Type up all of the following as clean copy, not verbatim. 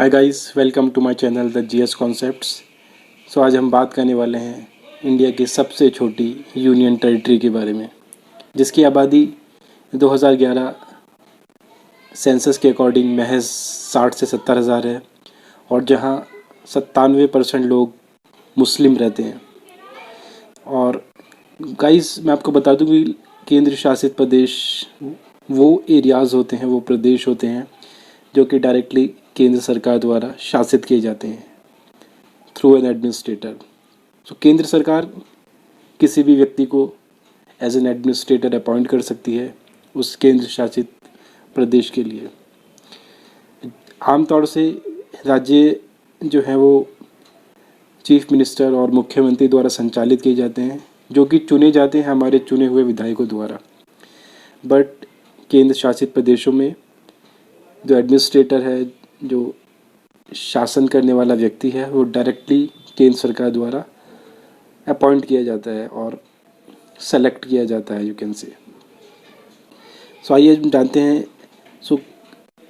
Hi guys, welcome to my channel the GS concepts. So आज हम बात करने वाले हैं इंडिया की सबसे छोटी यूनियन टेरिटरी के बारे में, जिसकी आबादी 2011 सेंसस के अकॉर्डिंग महज 60 से 70 हज़ार है और जहां 97% लोग मुस्लिम रहते हैं। और गाइस, मैं आपको बता दूं कि केंद्र शासित प्रदेश वो एरियाज़ होते हैं, वो प्रदेश होते हैं जो कि डायरेक्टली केंद्र सरकार द्वारा शासित किए जाते हैं थ्रू एन एडमिनिस्ट्रेटर। सो केंद्र सरकार किसी भी व्यक्ति को एज एन एडमिनिस्ट्रेटर अपॉइंट कर सकती है उस केंद्र शासित प्रदेश के लिए। आमतौर से राज्य जो है वो चीफ मिनिस्टर और मुख्यमंत्री द्वारा संचालित किए जाते हैं, जो कि चुने जाते हैं हमारे चुने हुए विधायकों द्वारा। बट केंद्र शासित प्रदेशों में जो एडमिनिस्ट्रेटर है, जो शासन करने वाला व्यक्ति है, वो डायरेक्टली केंद्र सरकार द्वारा अपॉइंट किया जाता है और सेलेक्ट किया जाता है, यू कैन से। सो आइए हम जानते हैं। सो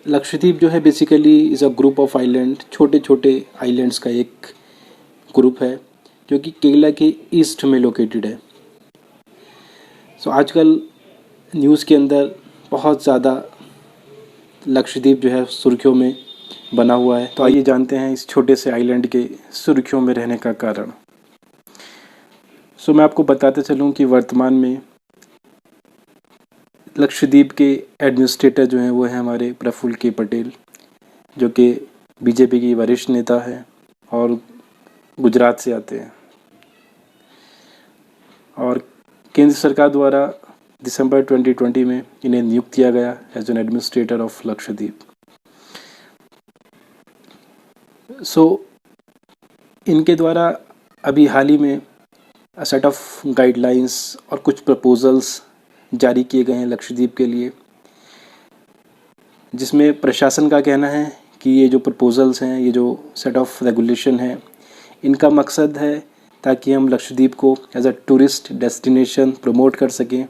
लक्षद्वीप जो है basically is a group of island, छोटे छोटे आइलैंड्स का एक ग्रुप है जो कि केरला के ईस्ट में लोकेटेड है। सो आजकल न्यूज़ के अंदर बहुत ज़्यादा लक्षद्वीप जो है सुर्खियों में बना हुआ है। तो आइए जानते हैं इस छोटे से आइलैंड के सुर्खियों में रहने का कारण। सो मैं आपको बताते चलूं कि वर्तमान में लक्षद्वीप के एडमिनिस्ट्रेटर जो हैं वो हैं हमारे प्रफुल्ल के पटेल, जो कि बीजेपी की वरिष्ठ नेता है और गुजरात से आते हैं। और केंद्र सरकार द्वारा दिसंबर 2020 में इन्हें नियुक्त किया गया as an administrator of Lakshadweep. So इनके द्वारा अभी हाल ही में सेट ऑफ गाइडलाइंस और कुछ प्रपोजल्स जारी किए गए हैं लक्षद्वीप के लिए, जिसमें प्रशासन का कहना है कि ये जो प्रपोजल्स हैं, ये जो सेट ऑफ रेगुलेशन है, इनका मकसद है ताकि हम लक्षद्वीप को as a tourist destination promote कर सकें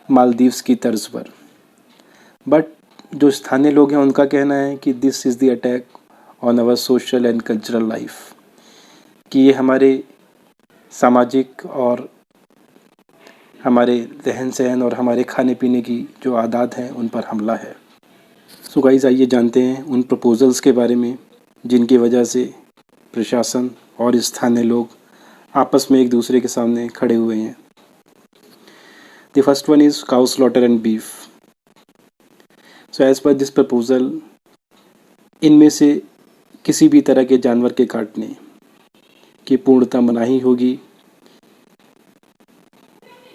मालदीव्स की तर्ज पर। बट जो स्थानीय लोग हैं उनका कहना है कि this is the attack on our social and cultural life, कि ये हमारे सामाजिक और हमारे रहन सहन और हमारे खाने पीने की जो आदत हैं उन पर हमला है। सो गाइस, आइए जानते हैं उन प्रपोजल्स के बारे में जिनकी वजह से प्रशासन और स्थानीय लोग आपस में एक दूसरे के सामने खड़े हुए हैं। The first one is cow slaughter and beef. So as per this proposal, इनमें से किसी भी तरह के जानवर के काटने की पूर्णतः मनाही होगी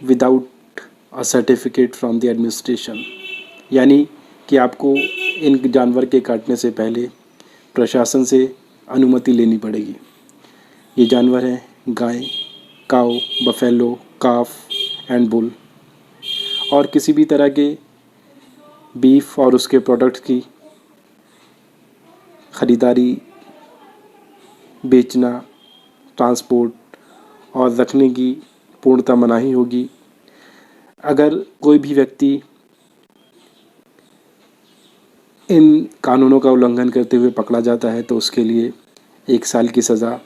without a certificate from the administration, यानी कि आपको इन जानवर के काटने से पहले प्रशासन से अनुमति लेनी पड़ेगी। ये जानवर हैं गाय, काऊ, बफेलो, काफ एंड बुल। और किसी भी तरह के बीफ और उसके प्रोडक्ट्स की ख़रीदारी, बेचना, ट्रांसपोर्ट और रखने की पूर्णतः मनाही होगी। अगर कोई भी व्यक्ति इन कानूनों का उल्लंघन करते हुए पकड़ा जाता है तो उसके लिए 1 साल की सज़ा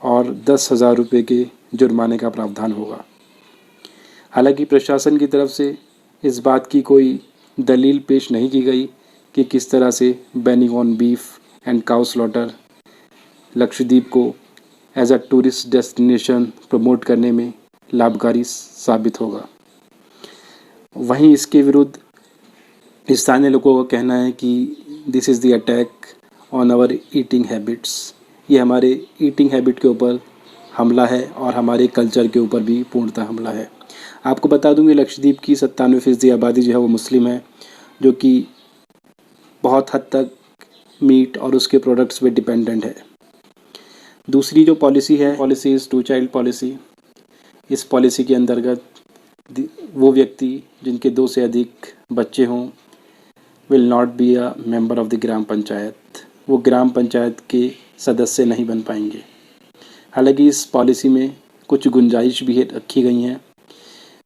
और 10,000 रुपये के जुर्माने का प्रावधान होगा। हालांकि प्रशासन की तरफ से इस बात की कोई दलील पेश नहीं की गई कि किस तरह से banning on beef and cow slaughter Lakshadweep को as a tourist destination promote करने में लाभकारी साबित होगा। वहीं इसके विरुद्ध स्थानीय लोगों का कहना है कि this is the attack on our eating habits, ये हमारे ईटिंग हैबिट के ऊपर हमला है और हमारे कल्चर के ऊपर भी पूर्णतः हमला है। आपको बता दूं कि लक्षद्वीप की 97% आबादी जो है वो मुस्लिम है, जो कि बहुत हद तक मीट और उसके प्रोडक्ट्स पे डिपेंडेंट है। दूसरी जो पॉलिसी है, पॉलिसी इज़ 2 चाइल्ड पॉलिसी। इस पॉलिसी के अंतर्गत वो व्यक्ति जिनके 2 से अधिक बच्चे हों will not be a member of the gram panchayat, वो ग्राम पंचायत के सदस्य नहीं बन पाएंगे। हालांकि इस पॉलिसी में कुछ गुंजाइश भी रखी गई हैं।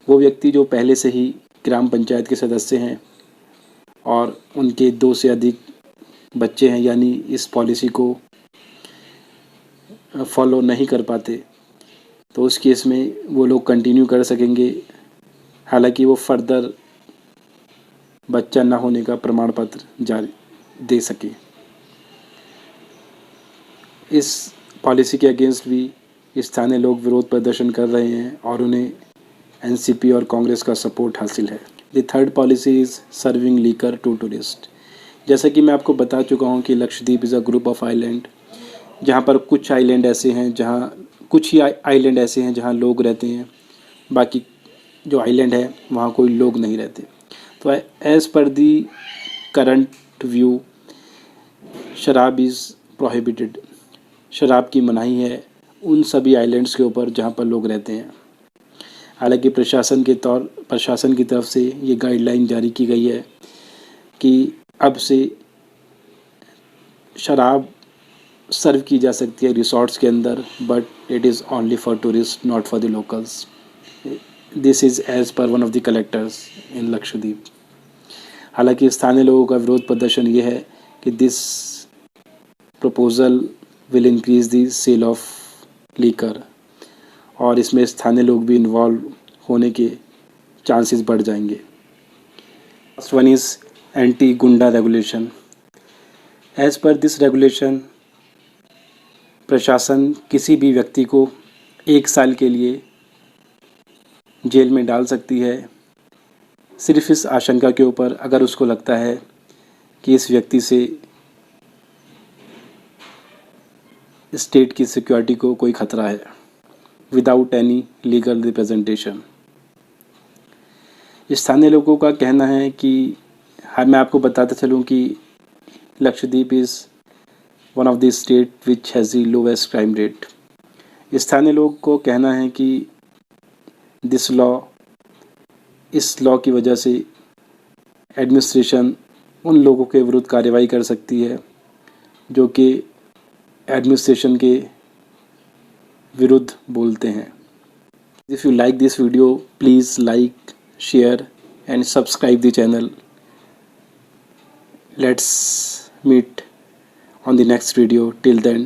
वो व्यक्ति जो पहले से ही ग्राम पंचायत के सदस्य हैं और उनके 2 से अधिक बच्चे हैं यानी इस पॉलिसी को फॉलो नहीं कर पाते, तो उस केस में वो लोग कंटिन्यू कर सकेंगे, हालांकि वो फर्दर बच्चा ना होने का प्रमाण पत्र जारी दे सके। इस पॉलिसी के अगेंस्ट भी स्थानीय लोग विरोध प्रदर्शन कर रहे हैं और उन्हें एनसीपी और कांग्रेस का सपोर्ट हासिल है। The third policy is serving liquor to tourist. जैसा कि मैं आपको बता चुका हूँ कि Lakshadweep is a group of island, जहाँ पर कुछ आइलैंड ऐसे हैं जहाँ लोग रहते हैं, बाकी जो आइलैंड है वहाँ कोई लोग नहीं रहते। तो एज़ पर दी करंट व्यू, शराब इज़ प्रोहिबिटेड। शराब की मनाही है उन सभी आइलैंड्स के ऊपर जहाँ पर लोग रहते हैं। हालांकि प्रशासन की तरफ से ये गाइडलाइन जारी की गई है कि अब से शराब सर्व की जा सकती है रिसोर्ट्स के अंदर, but it is only for tourist, not for the locals. This is as per one of the collectors in Lakshadweep. हालांकि स्थानीय लोगों का विरोध प्रदर्शन ये है कि this proposal will increase the sale of liquor, और इसमें स्थानीय लोग भी इन्वॉल्व होने के चांसेस बढ़ जाएंगे। First one is anti goonda regulation. As per this regulation, प्रशासन किसी भी व्यक्ति को 1 साल के लिए जेल में डाल सकती है, सिर्फ इस आशंका के ऊपर अगर उसको लगता है कि इस व्यक्ति से स्टेट की सिक्योरिटी को कोई खतरा है, विदाउट एनी लीगल रिप्रेजेंटेशन। स्थानीय लोगों का कहना है कि मैं आपको बताता चलूँ कि Lakshadweep is one of the state which has the lowest crime rate. स्थानीय लोग को कहना है कि इस लॉ की वजह से एडमिनिस्ट्रेशन उन लोगों के विरुद्ध कार्रवाई कर सकती है जो कि एडमिनिस्ट्रेशन के विरुद्ध बोलते हैं। If you like this video, please like, share and subscribe the channel. Let's meet on the next video. Till then,